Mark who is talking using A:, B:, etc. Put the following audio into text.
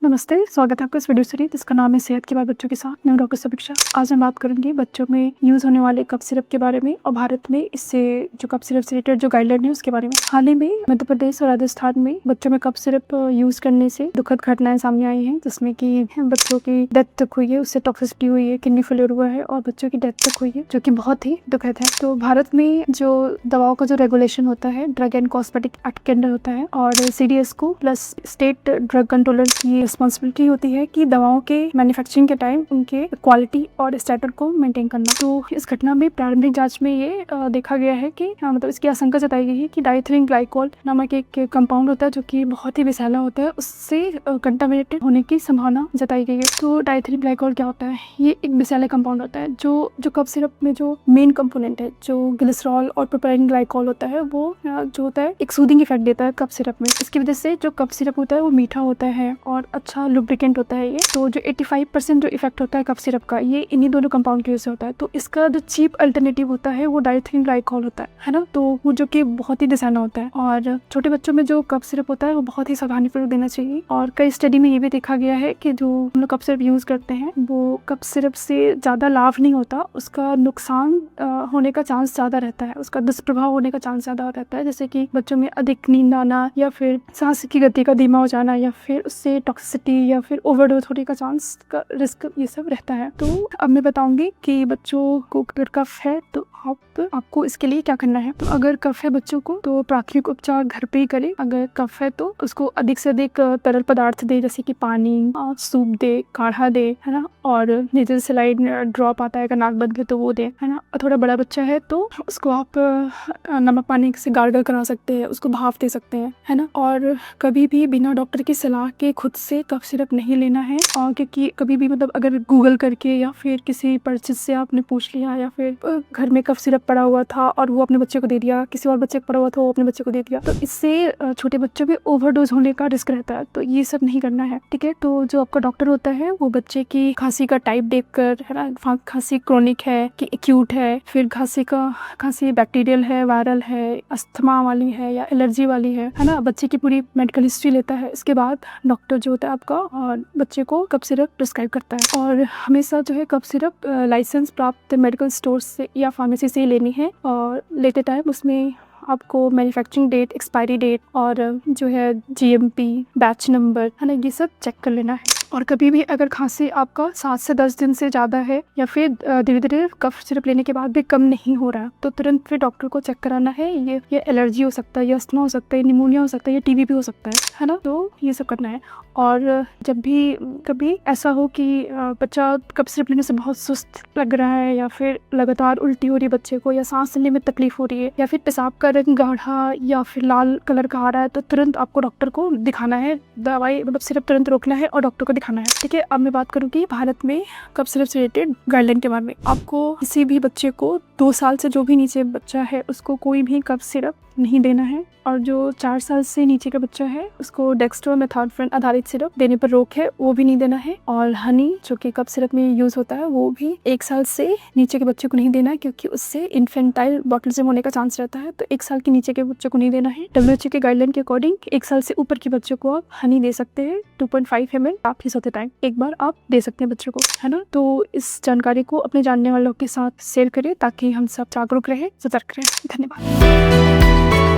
A: नमस्ते, स्वागत है आपका इस वीडियो सीरीज जिसका नाम है सेहत की बात बच्चों के साथ। मैं हूं डॉक्टर समीक्षा। आज मैं बात करूंगी बच्चों में यूज होने वाले कफ सिरप के बारे में और भारत में इससे जो कफ सिरप से रिलेटेड जो गाइडलाइन है उसके बारे में। हाल ही में मध्य प्रदेश और राजस्थान में बच्चों में कफ सिरप यूज करने से दुखद घटनाएं सामने आई हैं, जिसमें की बच्चों की डेथ तक हुई है, उससे टॉक्सिसिटी हुई है, किडनी फेलियर हुआ है और बच्चों की डेथ तक हुई है, जो की बहुत ही दुखद है। तो भारत में जो दवाओं का जो रेगुलेशन होता है ड्रग एंड कॉस्मेटिक एक्ट के अंडर होता है और CDS को प्लस स्टेट ड्रग कंट्रोलर की रिस्पॉन्सिबिलिटी होती है कि दवाओं के मैन्युफैक्चरिंग के टाइम उनके क्वालिटी और स्टैंडर्ड को मेंटेन करना। तो इस घटना में प्रारंभिक जांच में ये देखा गया है कि मतलब इसकी आशंका जताई गई है कि डाइथीलिन ग्लाइकोल नामक एक कंपाउंड होता है जो कि बहुत ही विषैला होता है, उससे कंटामिनेटेड होने की संभावना जताई गई है। तो डाइथीलिन ग्लाइकोल क्या होता है? ये एक विषैला कंपाउंड होता है जो कफ सिरप में जो मेन कंपोनेंट है, जो ग्लिसरॉल और प्रोपेरिन ग्लाइकोल होता है, वो जो होता है एक सूदिंग इफेक्ट देता है कफ सिरप में। इसकी वजह से जो कफ सिरप होता है वो मीठा होता है और अच्छा लुब्रिकेंट होता है ये। तो जो 85% जो इफेक्ट होता है कफ सिरप का, ये इन्हीं दोनों कंपाउंड की वजह से होता है। तो इसका जो चीप अल्टरनेटिव होता है वो डाइथीलिन ग्लाइकोल होता है ना। तो वो जो कि बहुत ही विषैला होता है और छोटे बच्चों में जो कफ सिरप होता है वो बहुत ही सावधानीपूर्वक देना चाहिए। और कई स्टडी में ये भी देखा गया है कि जो हम लोग कफ सिरप यूज करते हैं वो कफ सिरप से ज्यादा लाभ नहीं होता, उसका नुकसान होने का चांस ज्यादा रहता है, उसका दुष्प्रभाव होने का चांस ज्यादा रहता है, जैसे कि बच्चों में अधिक नींद आना या फिर सांस की गति का धीमा हो जाना या फिर उससे टॉक्सिसिटी या फिर ओवरडोज होने का चांस का रिस्क ये सब रहता है। तो अब मैं बताऊंगी कि बच्चों को अगर कफ है तो आपको इसके लिए क्या करना है। तो अगर कफ है बच्चों को तो प्राथमिक उपचार घर पे ही करें। अगर कफ है तो उसको अधिक से अधिक तरल पदार्थ दे, जैसे कि पानी, सूप दे, काढ़ा दे, है ना। और नेजल सलाइन ड्रॉप आता है अगर नाक बंद है तो वो दे, है ना। और थोड़ा बड़ा बच्चा है तो उसको आप नमक पानी से गार्गल करा सकते हैं, उसको भाप दे सकते हैं, है ना। और कभी भी बिना डॉक्टर की सलाह के खुद से कफ सिरप नहीं लेना है, और क्योंकि कभी भी मतलब अगर गूगल करके या फिर किसी परिचित से आपने पूछ लिया या फिर घर में कफ सिरप पड़ा हुआ था और वो अपने बच्चे को दे दिया, किसी और बच्चे को पड़ा हुआ था वो अपने बच्चे को दे दिया, तो इससे छोटे बच्चों में ओवरडोज होने का रिस्क रहता है। तो ये सब नहीं करना है, ठीक है। तो जो आपका डॉक्टर होता है वो बच्चे की खांसी का टाइप देखकर, है ना, खांसी क्रोनिक है कि एक्यूट है, फिर खांसी बैक्टीरियल है, वायरल है, अस्थमा वाली है या एलर्जी वाली है ना, बच्चे की पूरी मेडिकल हिस्ट्री लेता है। इसके बाद डॉक्टर जो होता है आपका और बच्चे को कफ सिरप प्रिस्क्राइब करता है। और हमेशा जो है कफ सिरप लाइसेंस प्राप्त मेडिकल स्टोर से या फार्मेसी से ही लेनी है। और लेते टाइम उसमें आपको मैन्युफैक्चरिंग डेट, एक्सपायरी डेट और जो है GMP, बैच नंबर, है ना, ये सब चेक कर लेना है। और कभी भी अगर खांसी आपका 7 से 10 दिन से ज़्यादा है या फिर धीरे धीरे कफ सिरप लेने के बाद भी कम नहीं हो रहा तो तुरंत फिर डॉक्टर को चेक कराना है। ये एलर्जी हो सकता है, ये अस्थमा हो सकता है, निमोनिया हो सकता है, ये TB भी हो सकता है ना। तो ये सब करना है। और जब भी कभी ऐसा हो कि बच्चा कफ सिरप लेने से बहुत सुस्त लग रहा है या फिर लगातार उल्टी हो रही है बच्चे को, या सांस लेने में तकलीफ हो रही है, या फिर पेशाब का रंग गाढ़ा या फिर लाल कलर का आ रहा है, तो तुरंत आपको डॉक्टर को दिखाना है, दवाई मतलब सिरप तुरंत रोकना है और डॉक्टर को दिखाना है, ठीक है। अब मैं बात करूंगी भारत में कफ सिरप से रिलेटेड गाइडलाइन के बारे में। आपको किसी भी बच्चे को 2 साल से जो भी नीचे बच्चा है उसको कोई भी कफ सिरप नहीं देना है, और जो 4 साल से नीचे का बच्चा है उसको डेक्स्ट्रोमेथार्फेन आधारित सिरप देने पर रोक है, वो भी नहीं देना है। और हनी जो कि कफ सिरप में यूज होता है वो भी 1 साल से नीचे के बच्चे को नहीं देना है, क्योंकि उससे इन्फेंटाइल बॉटलिज्म होने का चांस रहता है। तो 1 साल के नीचे के बच्चे को नहीं देना है। WHO के गाइडलाइन के अकॉर्डिंग 1 साल से ऊपर के बच्चों को आप हनी दे सकते हैं 2.5 ml आप ही सोते टाइम एक बार आप दे सकते हैं बच्चों को, है ना। तो इस जानकारी को अपने जानने वालों के साथ शेयर करें ताकि हम सब जागरूक रहे, सतर्क रहे। धन्यवाद।